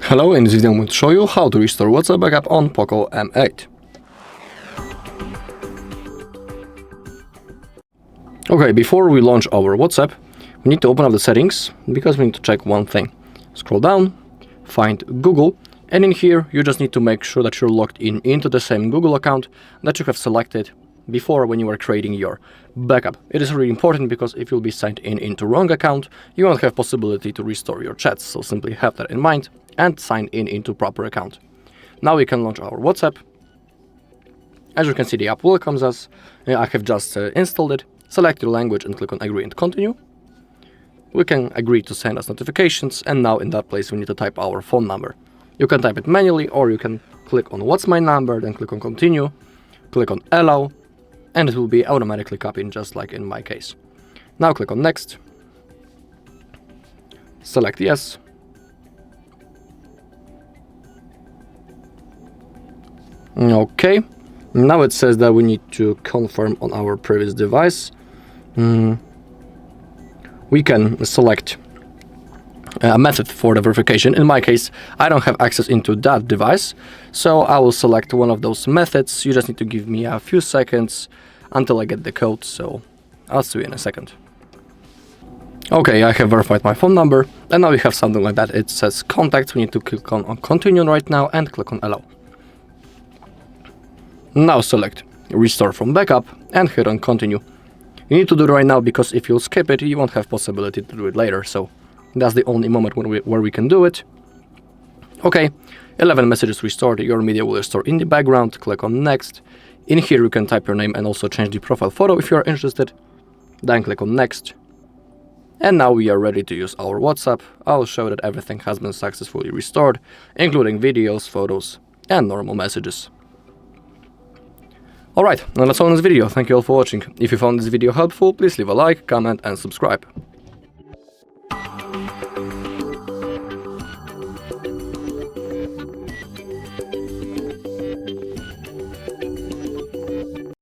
Hello, in this video I'm going to show you how to restore WhatsApp backup on POCO M8. Okay, before we launch our WhatsApp, we need to open up the settings because we need to check one thing. Scroll down, find Google, and in here you just need to make sure that you're logged into the same Google account that you have selected before when you were creating your backup. It is really important because if you'll be signed into wrong account, you won't have possibility to restore your chats. So simply have that in mind and sign into proper account. Now we can launch our WhatsApp. As you can see, the app welcomes us. I have just installed it. Select your language and click on agree and continue. We can agree to send us notifications, and now in that place we need to type our phone number. You can type it manually, or you can click on what's my number, then click on continue, click on allow, and it will be automatically copied just like in my case. Now click on next, select yes, okay. Now it says that we need to confirm on our previous device. We can select a method for the verification. In my case, I don't have access into that device, so I will select one of those methods. You just need to give me a few seconds until I get the code, so I'll see you in a second. Okay, I have verified my phone number, and now we have something like that. It says contacts. We need to click on continue right now and click on allow. Now select restore from backup and hit on continue. You need to do it right now because if you skip it, you won't have possibility to do it later, so that's the only moment where we can do it. Okay, 11 messages restored. Your media will restore in the background. Click on next. In here you can type your name and also change the profile photo if you are interested. Then click on next. And now we are ready to use our WhatsApp. I'll show that everything has been successfully restored, including videos, photos, and normal messages. Alright, now that's all in this video. Thank you all for watching. If you found this video helpful, please leave a like, comment, and subscribe.